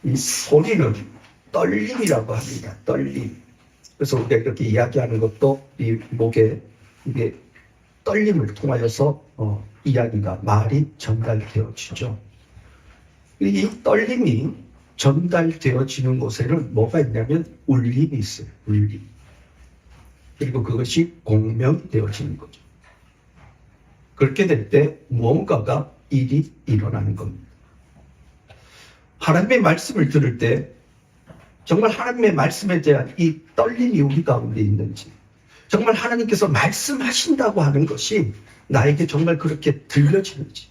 이 소리는 떨림이라고 합니다. 떨림. 그래서 우리가 이렇게 이야기하는 것도 이 목에 이게 떨림을 통하여서 이야기가 말이 전달되어지죠. 이 떨림이 전달되어지는 곳에는 뭐가 있냐면 울림이 있어요. 울림. 그리고 그것이 공명되어지는 거죠. 그렇게 될 때 무언가가 일이 일어나는 겁니다. 하나님의 말씀을 들을 때 정말 하나님의 말씀에 대한 이 떨림이 우리 가운데 있는지, 정말 하나님께서 말씀하신다고 하는 것이 나에게 정말 그렇게 들려지는지,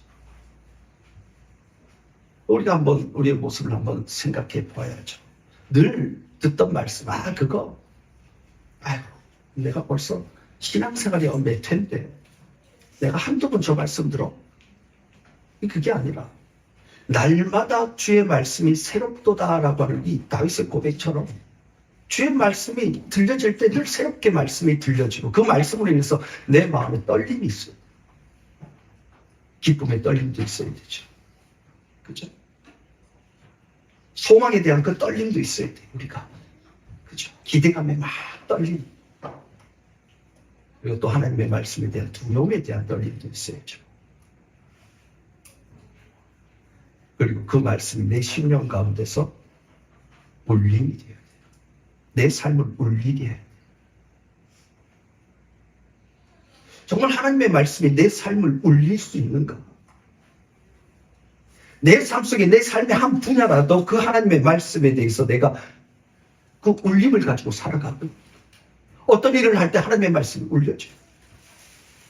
우리가 한번 우리의 모습을 한번 생각해 봐야죠. 늘 듣던 말씀, 그거 아이고 내가 벌써 신앙생활이 몇 회인데 내가 한두 번 저 말씀 들어. 그게 아니라 날마다 주의 말씀이 새롭도다라고 하는 이 다윗의 고백처럼 주의 말씀이 들려질 때 늘 새롭게 말씀이 들려지고 그 말씀으로 인해서 내 마음에 떨림이 있어요. 기쁨의 떨림도 있어야 되죠. 그죠? 소망에 대한 그 떨림도 있어야 돼요, 우리가. 그죠? 기대감에 막 떨림. 그리고 또 하나님의 말씀에 대한 두려움에 대한 떨림도 있어야죠. 그리고 그 말씀이 내 심령 가운데서 울림이 돼야 돼요. 내 삶을 울리게 해야 돼요. 정말 하나님의 말씀이 내 삶을 울릴 수 있는가? 내 삶 속에 내 삶의 한 분야라도 그 하나님의 말씀에 대해서 내가 그 울림을 가지고 살아가고 어떤 일을 할 때 하나님의 말씀이 울려져요.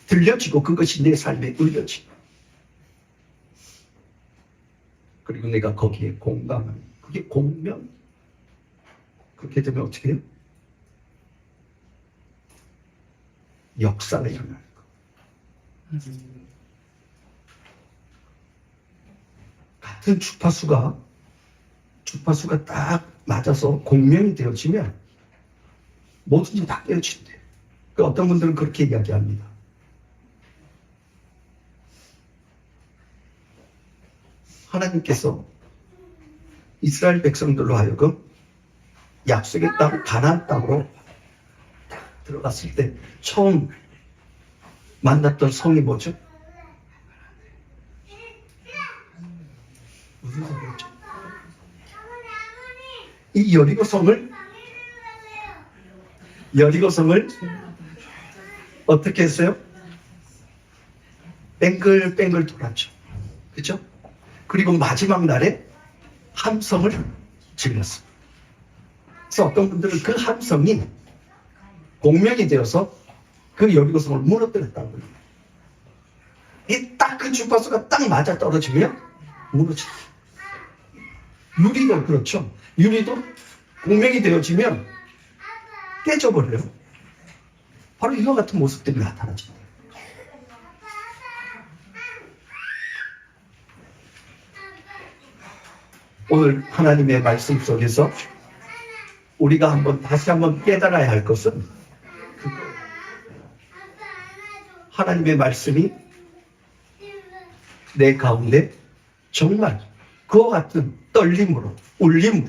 들려지고 그것이 내 삶에 울려지고 그리고 내가 거기에 공감하는 그게 공명. 그렇게 되면 어떻게 해요? 역사가 일어나는 거. 같은 주파수가 딱 맞아서 공명이 되어지면 뭐든지 다 깨어진대요. 어떤 분들은 그렇게 이야기합니다. 하나님께서 이스라엘 백성들로 하여금 약속의 땅 가나안 땅으로 들어갔을 때 처음 만났던 성이 뭐죠? 무슨 성이었죠? 이 여리고성을 어떻게 했어요? 뺑글뺑글 돌았죠. 그죠? 그리고 마지막 날에 함성을 질렀습니다. 그래서 어떤 분들은 그 함성이 공명이 되어서 그 여리고성을 무너뜨렸다고 합니다. 딱 그 주파수가 딱 맞아 떨어지면 무너져요. 유리도 그렇죠. 유리도 공명이 되어지면 깨져버려요. 바로 이와 같은 모습들이 나타나죠. 오늘 하나님의 말씀 속에서 우리가 다시 한번 깨달아야 할 것은 하나님의 말씀이 내 가운데 정말 그와 같은 떨림으로, 울림으로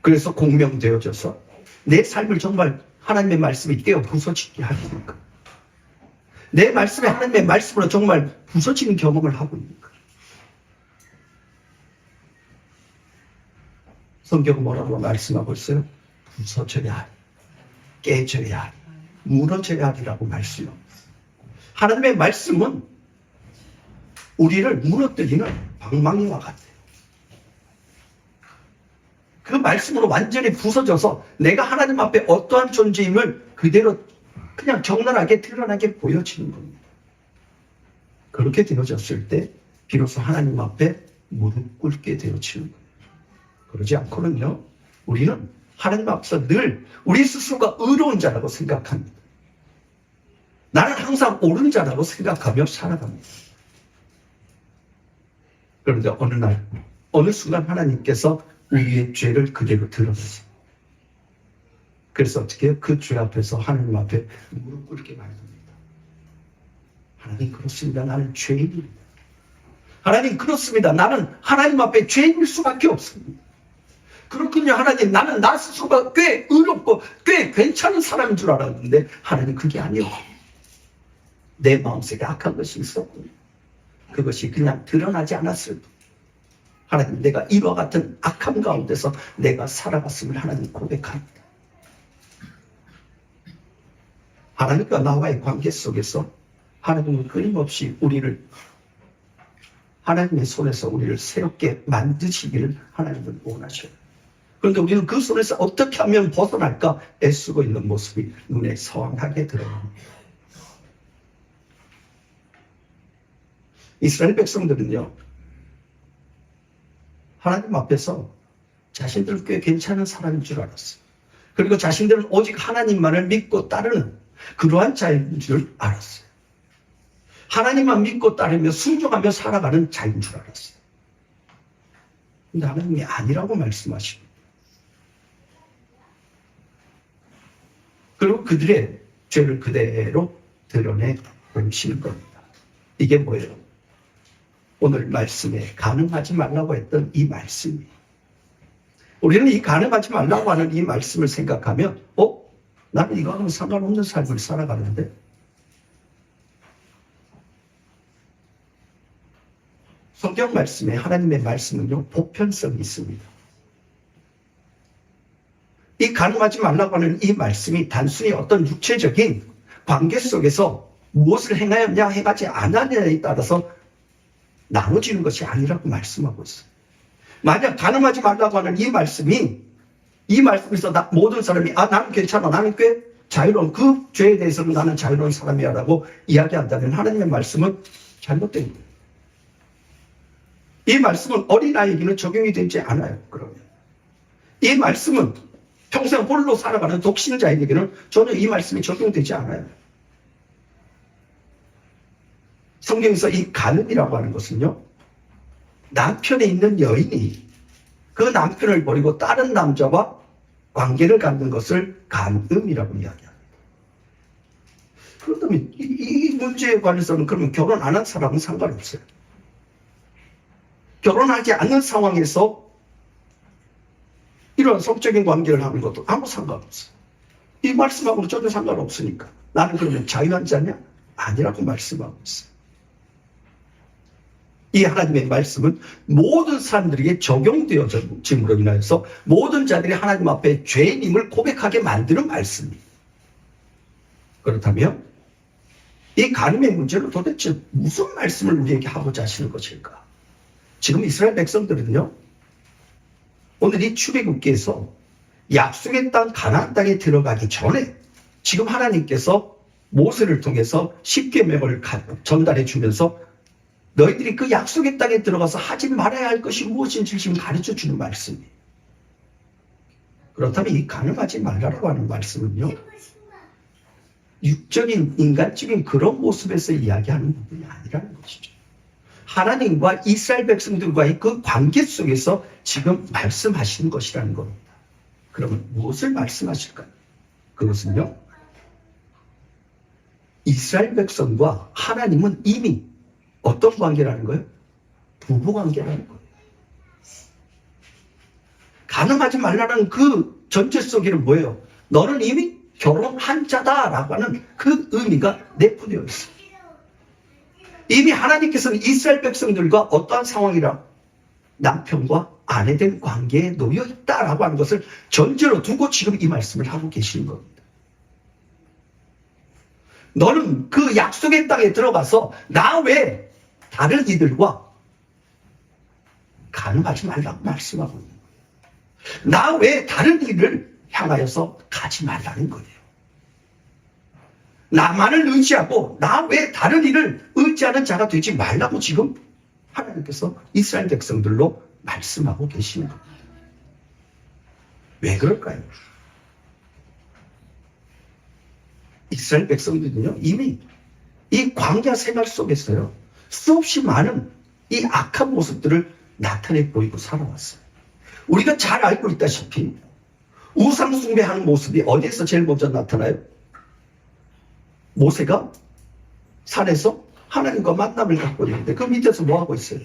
그래서 공명되어져서 내 삶을 정말 하나님의 말씀이 깨어 부서지게 하니까 내 말씀이 하나님의 말씀으로 정말 부서지는 경험을 하고 있는가? 성경은 뭐라고 말씀하고 있어요? 부서져야 하리, 깨져야 하리, 무너져야 하리라고 말씀하고 있어요. 하나님의 말씀은 우리를 무너뜨리는 방망이와 같아요. 그 말씀으로 완전히 부서져서 내가 하나님 앞에 어떠한 존재임을 그대로 그냥 적나라하게 드러나게 보여지는 겁니다. 그렇게 되어졌을 때 비로소 하나님 앞에 무릎 꿇게 되어지는 거예요. 그러지 않고는요, 우리는 하나님 앞에서 늘 우리 스스로가 의로운 자라고 생각합니다. 나는 항상 옳은 자라고 생각하며 살아갑니다. 그런데 어느 순간 하나님께서 우리의 죄를 그대로 드러내세요. 그래서 어떻게 해요? 그 죄 앞에서 하나님 앞에 무릎 꿇게 만듭니다. 하나님 그렇습니다. 나는 죄인입니다. 하나님 그렇습니다. 나는 하나님 앞에 죄인일 수밖에 없습니다. 그렇군요, 하나님. 나는 나 스스로가 꽤 의롭고 꽤 괜찮은 사람인 줄 알았는데 하나님 그게 아니요. 내 마음속에 악한 것이 있었군요. 그것이 그냥 드러나지 않았을 뿐. 하나님, 내가 이와 같은 악함 가운데서 내가 살아갔음을 하나님 고백합니다. 하나님과 나와의 관계 속에서 하나님은 끊임없이 우리를 하나님의 손에서 우리를 새롭게 만드시기를 하나님은 원하셔요. 그런데 우리는 그 손에서 어떻게 하면 벗어날까 애쓰고 있는 모습이 눈에 선하게 드러납니다. 이스라엘 백성들은요, 하나님 앞에서 자신들은 꽤 괜찮은 사람인 줄 알았어요. 그리고 자신들은 오직 하나님만을 믿고 따르는 그러한 자인 줄 알았어요. 하나님만 믿고 따르며 순종하며 살아가는 자인 줄 알았어요. 근데 하나님이 아니라고 말씀하십니다. 그리고 그들의 죄를 그대로 드러내 보이시는 겁니다. 이게 뭐예요? 오늘 말씀에 가늠하지 말라고 했던 이 말씀이. 우리는 이 가늠하지 말라고 하는 이 말씀을 생각하면 나는 이거하고는 상관없는 삶을 살아가는데 성경 말씀에 하나님의 말씀은요 보편성이 있습니다. 이 가늠하지 말라고 하는 이 말씀이 단순히 어떤 육체적인 관계 속에서 무엇을 행하였냐 행하지 않았냐에 따라서 나눠지는 것이 아니라고 말씀하고 있어요. 만약 가늠하지 말라고 하는 이 말씀에서 모든 사람이 나는 괜찮아, 나는 꽤 자유로운, 그 죄에 대해서는 나는 자유로운 사람이야 라고 이야기한다면 하나님의 말씀은 잘못된 거예요. 이 말씀은 어린아이에게는 적용이 되지 않아요. 그러면 이 말씀은 평생 홀로 살아가는 독신자에게는 전혀 이 말씀이 적용되지 않아요. 성경에서 이 간음이라고 하는 것은요, 남편에 있는 여인이 그 남편을 버리고 다른 남자와 관계를 갖는 것을 간음이라고 이야기합니다. 그렇다면 이 문제에 관해서는 그러면 결혼 안 한 사람은 상관없어요. 결혼하지 않는 상황에서 이런 성적인 관계를 하는 것도 아무 상관없어요. 이 말씀하고는 전혀 상관없으니까. 나는 그러면 자유한 자냐? 아니라고 말씀하고 있어요. 이 하나님의 말씀은 모든 사람들에게 적용되어짐으로 인하여서 모든 자들이 하나님 앞에 죄인임을 고백하게 만드는 말씀입니다. 그렇다면 이 간음의 문제는 도대체 무슨 말씀을 우리에게 하고자 하시는 것일까? 지금 이스라엘 백성들은요, 오늘 이 출애굽기에서 약속의 땅 가나안 땅에 들어가기 전에 지금 하나님께서 모세를 통해서 십계명을 전달해 주면서 너희들이 그 약속의 땅에 들어가서 하지 말아야 할 것이 무엇인지 지금 가르쳐 주는 말씀이에요. 그렇다면 이 간음하지 말라고 하는 말씀은요, 육적인 인간적인 그런 모습에서 이야기하는 부분이 아니라는 것이죠. 하나님과 이스라엘 백성들과의 그 관계 속에서 지금 말씀하시는 것이라는 겁니다. 그러면 무엇을 말씀하실까요? 그것은요, 이스라엘 백성과 하나님은 이미 어떤 관계라는 거예요? 부부 관계라는 거예요. 간음하지 말라는 그 전제 속에는 뭐예요? 너는 이미 결혼한 자다라고 하는 그 의미가 내포되어 있어요. 이미 하나님께서는 이스라엘 백성들과 어떠한 상황이라 남편과 아내된 관계에 놓여 있다라고 하는 것을 전제로 두고 지금 이 말씀을 하고 계시는 겁니다. 너는 그 약속의 땅에 들어가서 나 외에 다른 이들과 간음하지 말라고 말씀하고 있는 거예요. 나 외에 다른 이들을 향하여서 가지 말라는 거예요. 나만을 의지하고 나 외에 다른 이를 의지하는 자가 되지 말라고 지금 하나님께서 이스라엘 백성들로 말씀하고 계시는 겁니다. 왜 그럴까요? 이스라엘 백성들은요, 이미 이 광야 생활 속에서요, 수없이 많은 이 악한 모습들을 나타내 보이고 살아왔어요. 우리가 잘 알고 있다시피 우상 숭배하는 모습이 어디에서 제일 먼저 나타나요? 모세가 산에서 하나님과 만남을 갖고 있는데 그 밑에서 뭐 하고 있어요?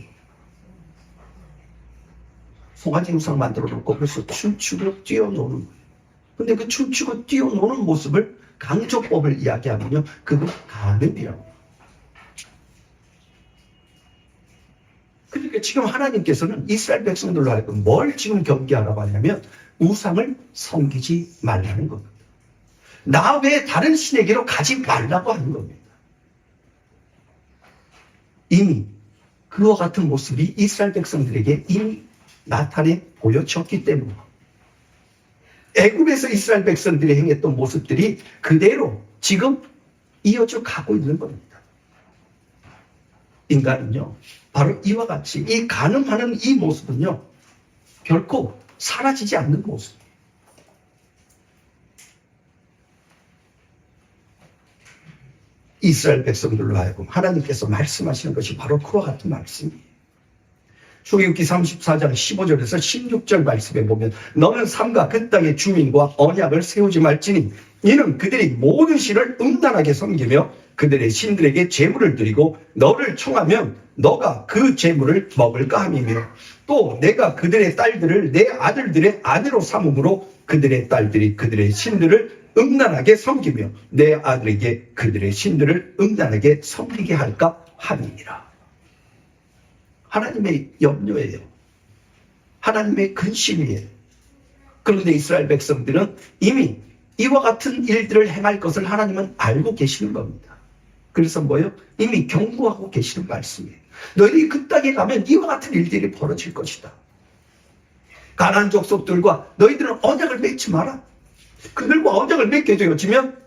송아지 우상 만들어 놓고 그래서 춤추고 뛰어노는 거예요. 근데 그 춤추고 뛰어노는 모습을 강조법을 이야기하면요, 그거 간음이라고. 그러니까 지금 하나님께서는 이스라엘 백성들로 하여금 뭘 지금 경계하라고 하냐면 우상을 섬기지 말라는 겁니다. 나 외에 다른 신에게로 가지 말라고 하는 겁니다. 이미 그와 같은 모습이 이스라엘 백성들에게 이미 나타내 보여졌기 때문에 애굽에서 이스라엘 백성들이 행했던 모습들이 그대로 지금 이어져 가고 있는 겁니다. 인간은요, 바로 이와 같이 이 간음하는 이 모습은요, 결코 사라지지 않는 모습이에요. 이스라엘 백성들로 하여금 하나님께서 말씀하시는 것이 바로 그와 같은 말씀이에요. 출애굽기 34장 15절에서 16절 말씀에 보면 너는 삼가 그 땅의 주민과 언약을 세우지 말지니 이는 그들이 모든 신을 음란하게 섬기며 그들의 신들에게 제물을 드리고 너를 청하면 너가 그 제물을 먹을까 함이며 또 내가 그들의 딸들을 내 아들들의 아내로 삼음으로 그들의 딸들이 그들의 신들을 음란하게 섬기며 내 아들에게 그들의 신들을 음란하게 섬기게 할까 함이니라. 하나님의 염려예요. 하나님의 근심이에요. 그런데 이스라엘 백성들은 이미 이와 같은 일들을 행할 것을 하나님은 알고 계시는 겁니다. 그래서 뭐예요? 이미 경고하고 계시는 말씀이에요. 너희들이 그 땅에 가면 이와 같은 일들이 벌어질 것이다. 가나안 족속들과 너희들은 언약을 맺지 마라. 그들과 언약을 맺게 되어지면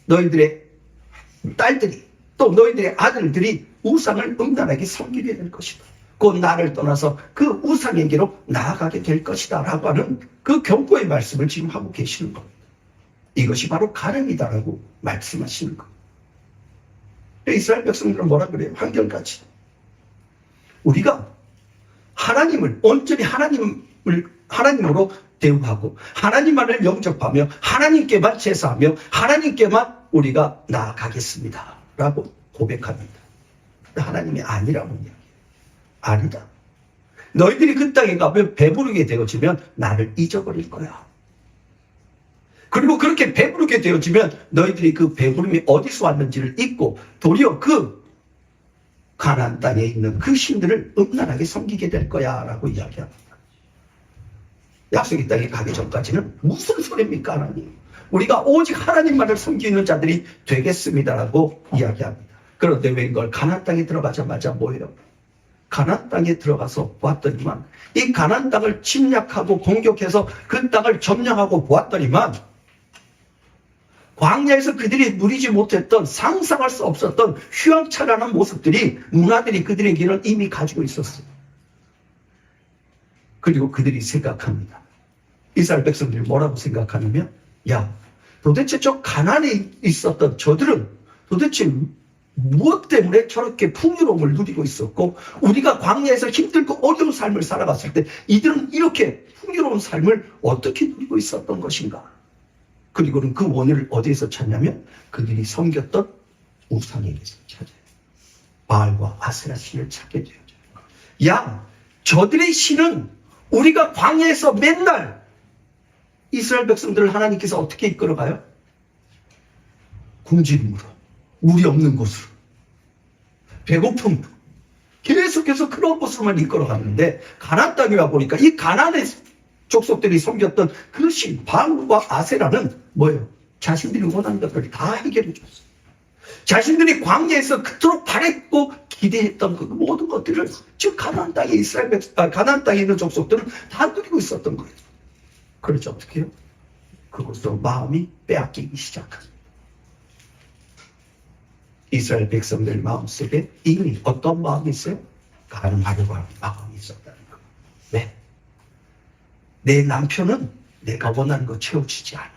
너희들의 딸들이 또 너희들의 아들들이 우상을 음란하게 섬기게 될 것이다. 곧 나를 떠나서 그 우상에게로 나아가게 될 것이다 라고 하는 그 경고의 말씀을 지금 하고 계시는 겁니다. 이것이 바로 간음이다라고 말씀하시는 겁니다. 이스라엘 백성들은 뭐라 그래요? 한결같이 우리가 하나님을 온전히 하나님으로 대우하고 하나님만을 영접하며 하나님께만 제사하며 하나님께만 우리가 나아가겠습니다 라고 고백합니다. 하나님이 아니라고 이야기해요. 아니다. 너희들이 그 땅에 가면 배부르게 되어지면 나를 잊어버릴 거야. 그리고 그렇게 배부르게 되어지면 너희들이 그 배부름이 어디서 왔는지를 잊고 도리어 그 가나안 땅에 있는 그 신들을 음란하게 섬기게 될 거야 라고 이야기합니다. 약속의 땅에 가기 전까지는 무슨 소리입니까 하나님? 우리가 오직 하나님만을 섬기는 자들이 되겠습니다라고 이야기합니다. 그런데 웬걸 가나안 땅에 들어가자마자 뭐예요? 가나안 땅에 들어가서 보았더니만 이 가나안 땅을 침략하고 공격해서 그 땅을 점령하고 보았더니만 광야에서 그들이 누리지 못했던 상상할 수 없었던 휘황찬란한 모습들이 문화들이 그들에게는 이미 가지고 있었어요. 그리고 그들이 생각합니다. 이스라엘 백성들이 뭐라고 생각하냐면 야 도대체 저 가나안에 있었던 저들은 도대체 무엇 때문에 저렇게 풍요로움을 누리고 있었고 우리가 광야에서 힘들고 어려운 삶을 살아갔을 때 이들은 이렇게 풍요로운 삶을 어떻게 누리고 있었던 것인가. 그리고는 그 원인을 어디에서 찾냐면 그들이 섬겼던 우상에게서 찾아요. 바알과 아세라 신을 찾게 되어져요. 야 저들의 신은 우리가 광야에서 맨날 이스라엘 백성들을 하나님께서 어떻게 이끌어가요? 굶주림으로, 물이 없는 곳으로, 배고픔으로 계속해서 그런 곳으로만 이끌어갔는데 가나안 땅에 와보니까 이 가나안의 족속들이 섬겼던 그 신 바알과 아세라는 뭐예요? 자신들이 원하는 것들을 다 해결해 줬어요. 자신들이 광야에서 그토록 바랬고 기대했던 그 모든 것들을 지금 가나안 땅에 가나안 땅에 있는 족속들은 다 누리고 있었던 거예요. 그렇죠. 어떻게 해요? 그것으로 마음이 빼앗기기 시작합니다. 이스라엘 백성들 마음속에 이미 어떤 마음이 있어요? 간음하려고 하는 마음이 있었다는 거예요. 왜? 내 남편은 내가 원하는 거 채워주지 않아.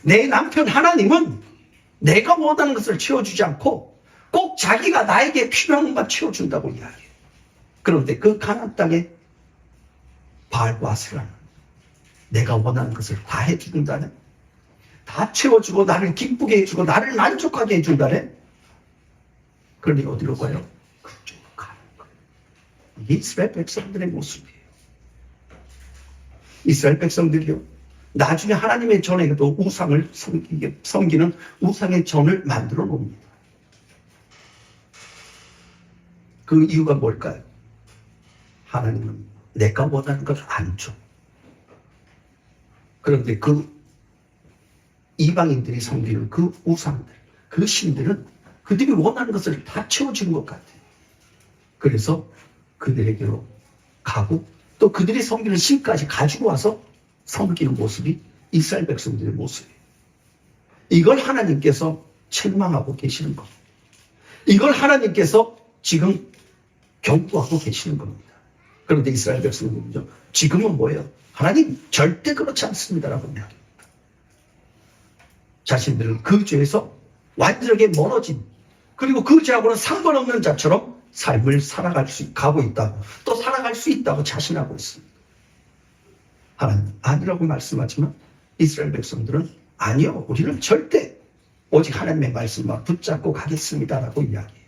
내 남편 하나님은 내가 원하는 것을 채워주지 않고 꼭 자기가 나에게 필요한 것만 채워준다고 이야기해요. 그런데 그 가나안 땅에 바알과 아세라는 내가 원하는 것을 다 해준다네. 다 채워주고 나를 기쁘게 해주고 나를 만족하게 해준다네. 그러니 어디로 가요? 그쪽으로 가는 거예요. 이게 이스라엘 백성들의 모습이에요. 이스라엘 백성들이요, 나중에 하나님의 전에도 우상을 섬기는 우상의 전을 만들어 놓습니다. 그 이유가 뭘까요? 하나님은 내가 원하는 걸 안 줘. 그런데 그 이방인들이 섬기는 그 우상들, 그 신들은 그들이 원하는 것을 다 채워주는 것 같아요. 그래서 그들에게로 가고 또 그들이 섬기는 신까지 가지고 와서 섬기는 모습이 이스라엘 백성들의 모습이에요. 이걸 하나님께서 책망하고 계시는 겁니다. 이걸 하나님께서 지금 경고하고 계시는 겁니다. 그런데 이스라엘 백성들은요, 지금은 뭐예요? 하나님 절대 그렇지 않습니다라고 이야기합니다. 자신들은 그 죄에서 완전하게 멀어진, 그리고 그 죄하고는 상관없는 자처럼 삶을 가고 있다고, 또 살아갈 수 있다고 자신하고 있습니다. 하나님 아니라고 말씀하지만 이스라엘 백성들은 아니요, 우리는 절대 오직 하나님의 말씀만 붙잡고 가겠습니다라고 이야기해요.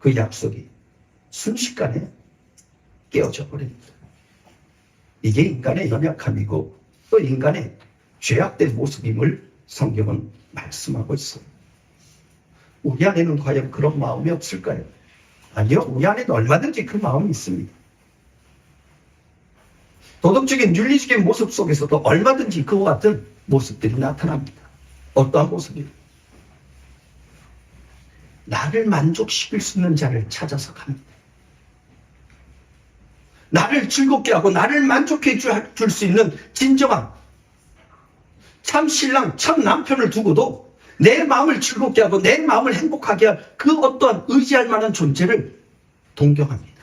그 약속이 순식간에 깨어져 버립니다. 이게 인간의 연약함이고 또 인간의 죄악된 모습임을 성경은 말씀하고 있어요. 우리 안에는 과연 그런 마음이 없을까요? 아니요, 우리 안에는 얼마든지 그 마음이 있습니다. 도덕적인 윤리적인 모습 속에서도 얼마든지 그와 같은 모습들이 나타납니다. 어떠한 모습이요? 나를 만족시킬 수 있는 자를 찾아서 갑니다. 나를 즐겁게 하고 나를 만족해 줄 수 있는 진정한 참 신랑, 참 남편을 두고도 내 마음을 즐겁게 하고 내 마음을 행복하게 할 그 어떠한 의지할 만한 존재를 동경합니다.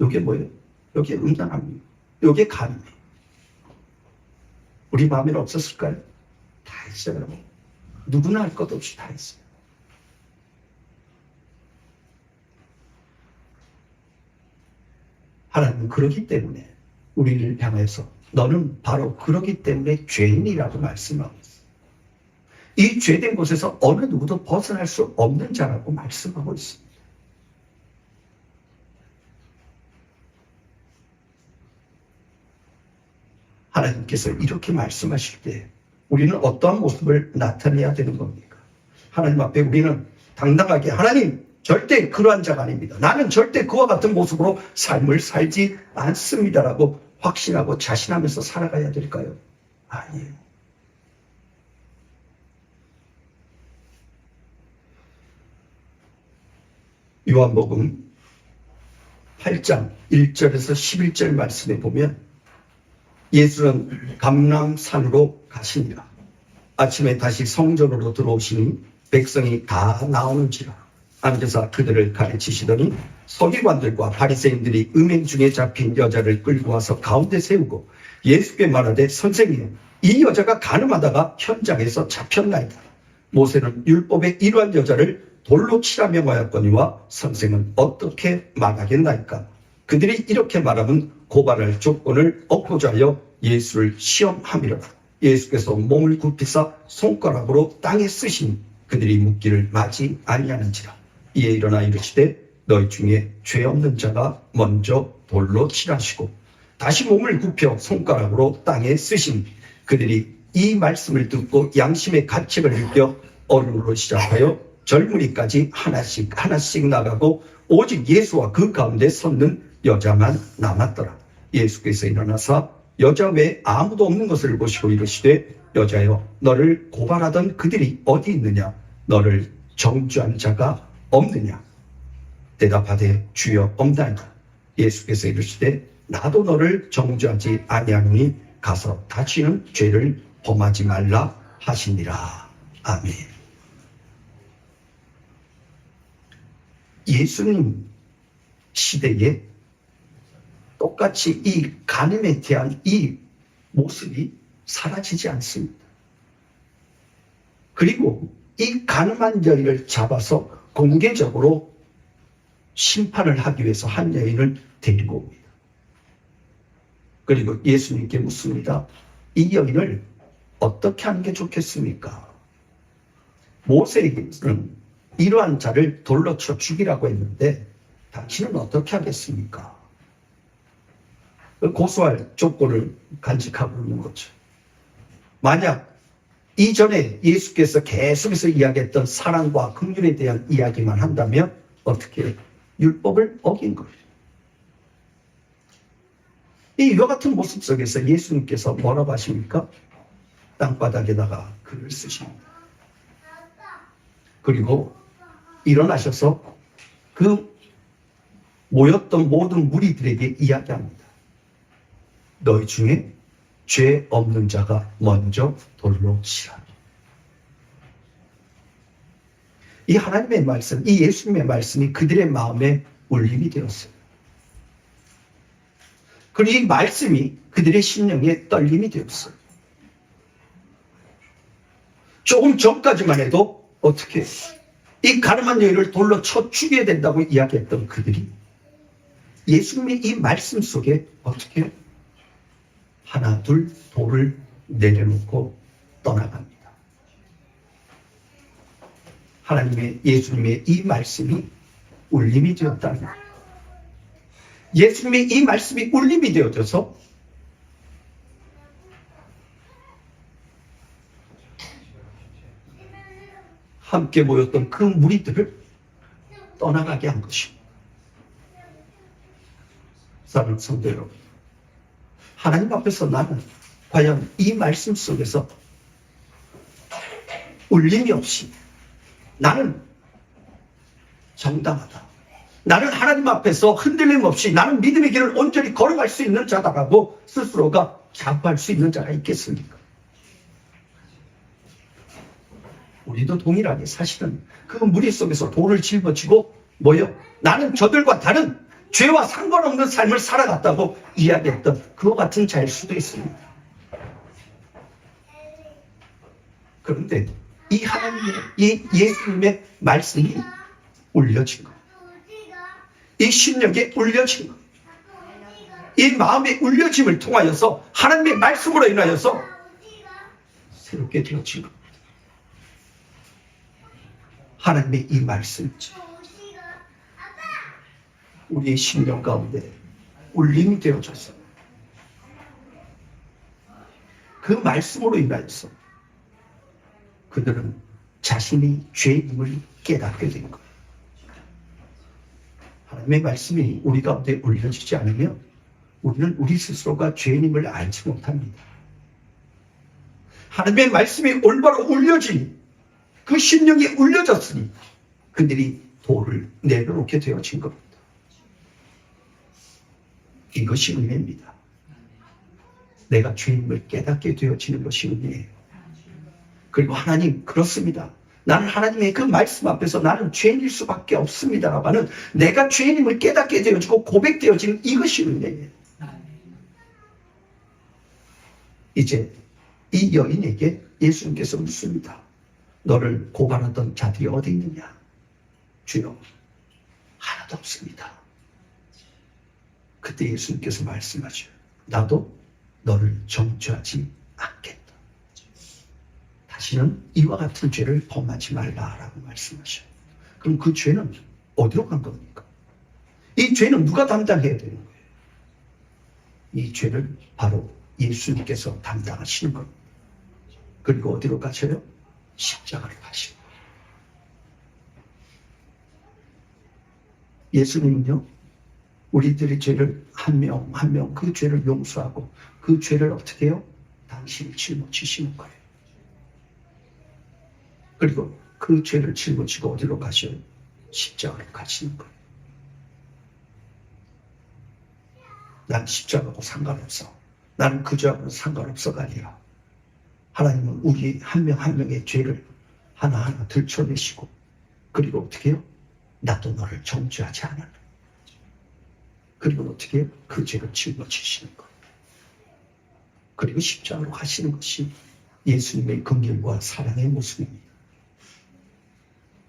이게 뭐예요? 이게 음란합니다. 이게 간입니다. 우리 마음에는 없었을까요? 다 있어요. 누구나 할 것 없이 다 있어요. 하나님은 그러기 때문에 우리를 향해서 너는 바로 그러기 때문에 죄인이라고 말씀하고 있어요. 이 죄된 곳에서 어느 누구도 벗어날 수 없는 자라고 말씀하고 있습니다. 하나님께서 이렇게 말씀하실 때 우리는 어떠한 모습을 나타내야 되는 겁니까? 하나님 앞에 우리는 당당하게 하나님 절대 그러한 자가 아닙니다. 나는 절대 그와 같은 모습으로 삶을 살지 않습니다라고 확신하고 자신하면서 살아가야 될까요? 아니에요. 요한복음 8장 1절에서 11절 말씀에 보면 예수는 감람산으로 가시니라. 아침에 다시 성전으로 들어오시니 백성이 다 나오는지라. 앉아서 그들을 가르치시더니 서기관들과 바리새인들이 음행 중에 잡힌 여자를 끌고 와서 가운데 세우고 예수께 말하되 선생님, 이 여자가 간음하다가 현장에서 잡혔나이다. 모세는 율법에 이러한 여자를 돌로 치라 명하였거니와 선생은 어떻게 말하겠나이까? 그들이 이렇게 말하면 고발할 조건을 얻고자 하여 예수를 시험함이라. 예수께서 몸을 굽히사 손가락으로 땅에 쓰시니 그들이 묻기를 마지 아니하는지라. 이에 일어나 이르시되 너희 중에 죄 없는 자가 먼저 돌로 치라시고 다시 몸을 굽혀 손가락으로 땅에 쓰시니 그들이 이 말씀을 듣고 양심의 가책을 느껴 어른으로 시작하여 젊은이까지 하나씩 나가고 오직 예수와 그 가운데 섰는 여자만 남았더라. 예수께서 일어나사 여자 외에 아무도 없는 것을 보시고 이르시되 여자여, 너를 고발하던 그들이 어디 있느냐? 너를 정죄한 자가 없느냐? 대답하되 주여 없나이다. 예수께서 이르시되 나도 너를 정죄하지 아니하노니 가서 다시는 죄를 범하지 말라 하시니라. 아멘. 예수님 시대에 똑같이 이 간음에 대한 이 모습이 사라지지 않습니다. 그리고 이 간음한 여인을 잡아서 공개적으로 심판을 하기 위해서 한 여인을 데리고 옵니다. 그리고 예수님께 묻습니다. 이 여인을 어떻게 하는 게 좋겠습니까? 모세에게는 이러한 자를 돌로 쳐 죽이라고 했는데 당신은 어떻게 하겠습니까? 고소할 조건을 간직하고 있는 거죠. 만약 이전에 예수께서 계속해서 이야기했던 사랑과 긍휼에 대한 이야기만 한다면 어떻게 율법을 어긴 거예요. 이와 같은 모습 속에서 예수님께서 뭐라고 하십니까? 땅바닥에다가 글을 쓰십니다. 그리고 일어나셔서 그 모였던 모든 무리들에게 이야기합니다. 너희 중에 죄 없는 자가 먼저 돌로 치라. 이 하나님의 말씀, 이 예수님의 말씀이 그들의 마음에 울림이 되었어요. 그리고 이 말씀이 그들의 심령에 떨림이 되었어요. 조금 전까지만 해도 어떻게 이 가늠한 여인을 돌로 쳐 죽여야 된다고 이야기했던 그들이 예수님의 이 말씀 속에 어떻게 하나 둘 돌을 내려놓고 떠나갑니다. 하나님의 예수님의 이 말씀이 울림이 되었다는 거예요. 예수님의 이 말씀이 울림이 되어져서 함께 모였던 그 무리들을 떠나가게 한 것입니다. 사랑하는 성도 여러분, 하나님 앞에서 나는 과연 이 말씀 속에서 울림이 없이 나는 정당하다, 나는 하나님 앞에서 흔들림 없이 나는 믿음의 길을 온전히 걸어갈 수 있는 자다라고 스스로가 자부할 수 있는 자가 있겠습니까? 우리도 동일하게 사실은 그 무리 속에서 돌을 짊어지고 모여 나는 저들과 다른 죄와 상관없는 삶을 살아갔다고 이야기했던 그와 같은 자일 수도 있습니다. 그런데 이 하나님의, 이 예수님의 말씀이 울려진 것, 이 심령에 울려진 것, 이 마음의 울려짐을 통하여서 하나님의 말씀으로 인하여서 새롭게 되어진 것. 하나님의 이 말씀이죠. 우리의 심령 가운데 울림이 되어져서 그 말씀으로 인하여서 그들은 자신이 죄임을 깨닫게 된 거예요. 하나님의 말씀이 우리 가운데 울려지지 않으면 우리는 우리 스스로가 죄인임을 알지 못합니다. 하나님의 말씀이 올바로 울려지니 그 심령이 울려졌으니 그들이 돌을 내려놓게 되어진 겁니다. 이것이 은혜입니다. 내가 죄인임을 깨닫게 되어지는 것이 은혜예요. 그리고 하나님 그렇습니다. 나는 하나님의 그 말씀 앞에서 나는 죄인일 수밖에 없습니다라고 하는 내가 죄인임을 깨닫게 되어지고 고백되어지는 이것이 은혜예요. 이제 이 여인에게 예수님께서 묻습니다. 너를 고발하던 자들이 어디 있느냐? 주여, 하나도 없습니다. 그때 예수님께서 말씀하셔요. 나도 너를 정죄하지 않겠다. 다시는 이와 같은 죄를 범하지 말라라고 말씀하셔요. 그럼 그 죄는 어디로 간 겁니까? 이 죄는 누가 담당해야 되는 거예요? 이 죄를 바로 예수님께서 담당하시는 겁니다. 그리고 어디로 가셔요? 십자가로 가시고. 예수님은요, 우리들의 죄를 한 명 한 명 그 죄를 용서하고 그 죄를 어떻게 해요? 당신이 짊어지시는 거예요. 그리고 그 죄를 짊어지고 어디로 가셔요? 십자가로 가시는 거예요. 난 십자가하고 상관없어. 나는 그 죄하고는 상관없어가 아니라 하나님은 우리 한 명 한 명의 죄를 하나하나 들춰내시고 그리고 어떻게 해요? 나도 너를 정죄하지 않았다. 그리고 어떻게 해요? 그 죄를 짊어지시는 거예요. 그리고 십자가로 가시는 것이 예수님의 긍휼과 사랑의 모습입니다.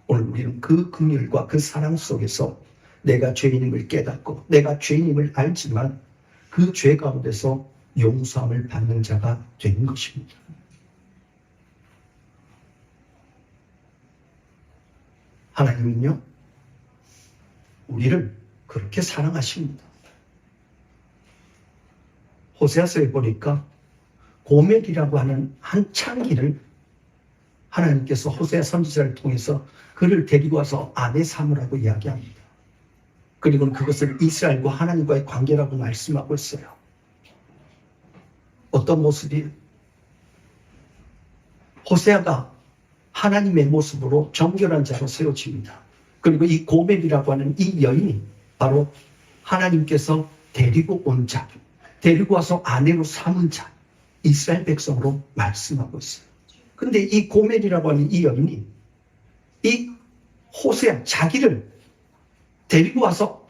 오늘 우리는 그 긍휼과 그 사랑 속에서 내가 죄인임을 깨닫고 내가 죄인임을 알지만 그 죄 가운데서 용서함을 받는 자가 되는 것입니다. 하나님은요, 우리를 그렇게 사랑하십니다. 호세아서에 보니까 고멜이라고 하는 한 창기를 하나님께서 호세아 선지자를 통해서 그를 데리고 와서 아내 삼으라고 이야기합니다. 그리고 그것을 이스라엘과 하나님과의 관계라고 말씀하고 있어요. 어떤 모습이 호세아가 하나님의 모습으로 정결한 자로 세워집니다. 그리고 이 고멜이라고 하는 이 여인이 바로 하나님께서 데리고 온 자, 데리고 와서 아내로 삼은 자, 이스라엘 백성으로 말씀하고 있어요. 그런데 이 고멜이라고 하는 이 여인이 이 호세아 자기를 데리고 와서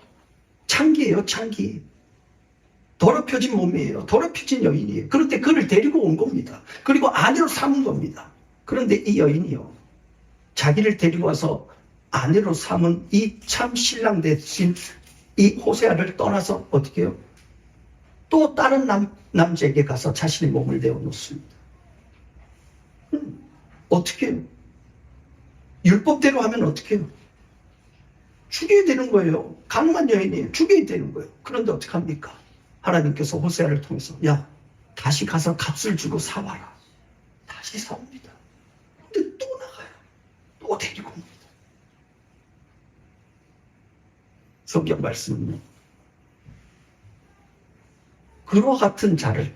창기예요, 창기. 더럽혀진 몸이에요. 더럽혀진 여인이에요. 그런데 그를 데리고 온 겁니다. 그리고 아내로 삼은 겁니다. 그런데 이 여인이요, 자기를 데리고 와서 아내로 삼은 이 참 신랑 대신 이 호세아를 떠나서 어떻게 해요? 또 다른 남자에게 가서 자신의 몸을 내어놓습니다. 어떻게 해요? 율법대로 하면 어떻게 해요? 죽여야 되는 거예요. 가늠한 여인이에요. 죽여야 되는 거예요. 그런데 어떻게 합니까? 하나님께서 호세아를 통해서 야, 다시 가서 값을 주고 사와라. 다시 사옵니다. 근데 또 나가요. 또 데리고 옵니다. 성경 말씀은요, 그와 같은 자를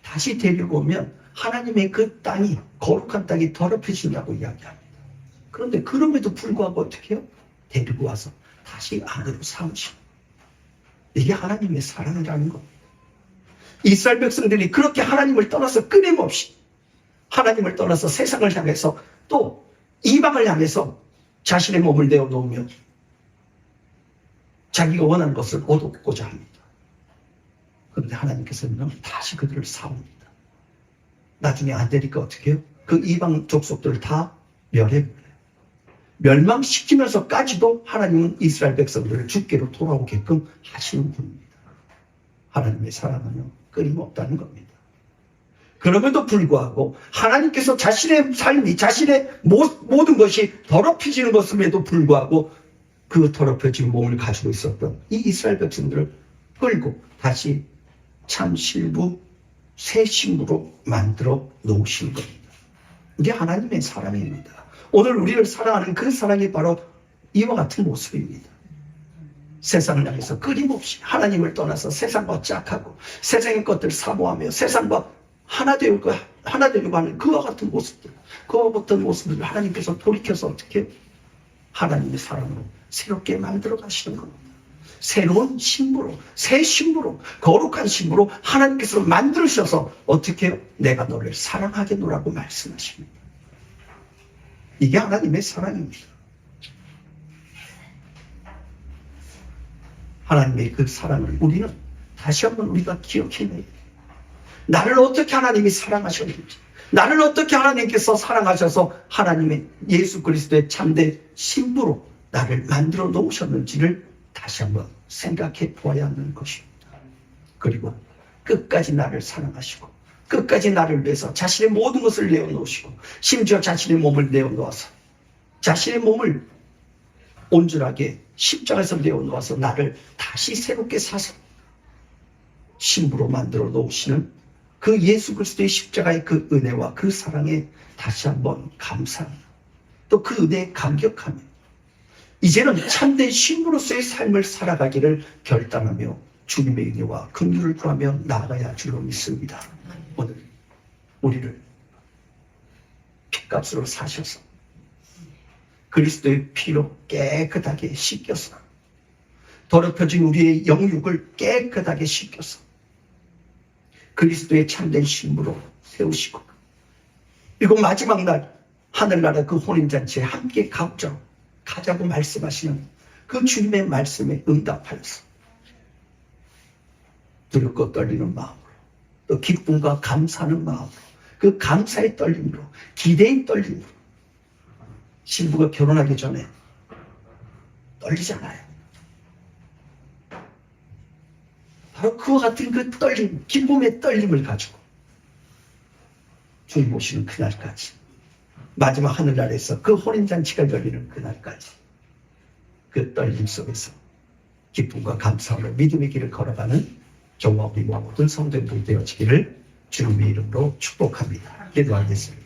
다시 데리고 오면 하나님의 그 땅이, 거룩한 땅이 더럽혀진다고 이야기합니다. 그런데 그럼에도 불구하고 어떻게 해요? 데리고 와서 다시 아내로 삼으시고, 이게 하나님의 사랑이라는 겁니다. 이스라엘 백성들이 그렇게 하나님을 떠나서 끊임없이 하나님을 떠나서 세상을 향해서 또 이방을 향해서 자신의 몸을 내어놓으며 자기가 원하는 것을 얻고자 합니다. 그런데 하나님께서는 다시 그들을 사옵니다. 나중에 안 되니까 어떻게 해요? 그 이방 족속들을 다 멸해버려요. 멸망시키면서까지도 하나님은 이스라엘 백성들을 주께로 돌아오게끔 하시는 분입니다. 하나님의 사랑은요, 끊임없다는 겁니다. 그럼에도 불구하고 하나님께서 자신의 삶이, 자신의 모든 것이 더럽혀지는 것임에도 불구하고 그 더럽혀진 몸을 가지고 있었던 이 이스라엘 백성들을 끌고 다시 참 신부, 새 신부로 만들어 놓으신 겁니다. 이게 하나님의 사랑입니다. 오늘 우리를 사랑하는 그 사랑이 바로 이와 같은 모습입니다. 세상을 향해서 끊임없이 하나님을 떠나서 세상과 짝하고 세상의 것들 사모하며 세상과 하나 되려고 하는 그와 같은 모습들, 그와 같은 모습들을 하나님께서 돌이켜서 어떻게 하나님의 사랑으로 새롭게 만들어 가시는 겁니다. 새로운 신부로, 새 신부로, 거룩한 신부로 하나님께서 만드셔서 어떻게 해요? 내가 너를 사랑하겠노라고 말씀하십니다. 이게 하나님의 사랑입니다. 하나님의 그 사랑을 우리는 다시 한번 우리가 기억해내야 돼요. 나를 어떻게 하나님이 사랑하셨는지, 나를 어떻게 하나님께서 사랑하셔서 하나님의 예수 그리스도의 참된 신부로 나를 만들어 놓으셨는지를 다시 한번 생각해 보아야 하는 것입니다. 그리고 끝까지 나를 사랑하시고 끝까지 나를 위해서 자신의 모든 것을 내어놓으시고 심지어 자신의 몸을 내어놓아서 자신의 몸을 온전하게 십자가에서 내어놓아서 나를 다시 새롭게 사서 신부로 만들어 놓으시는 그 예수 그리스도의 십자가의 그 은혜와 그 사랑에 다시 한번 감사합니다. 또 그 은혜에 감격하며 이제는 참된 신부로서의 삶을 살아가기를 결단하며 주님의 은혜와 긍휼을 구하며 나아가야 할 줄로 믿습니다. 오늘 우리를 핏값으로 사셔서 그리스도의 피로 깨끗하게 씻겨서 더럽혀진 우리의 영육을 깨끗하게 씻겨서 그리스도의 참된 신부로 세우시고 그리고 마지막 날 하늘나라 그 혼인잔치에 함께 가자고 말씀하시는 그 주님의 말씀에 응답하여서 두렵고 떨리는 마음으로 또 기쁨과 감사하는 마음으로 그 감사의 떨림으로 기대의 떨림으로 신부가 결혼하기 전에 떨리잖아요. 바로 그와 같은 그 떨림, 기쁨의 떨림을 가지고 주님 오시는 그날까지 마지막 하늘나라에서 그 혼인잔치가 열리는 그날까지 그 떨림 속에서 기쁨과 감사로 믿음의 길을 걸어가는 저와 우리 모든 성도들 되어지기를 주님의 이름으로 축복합니다. 기도하겠습니다.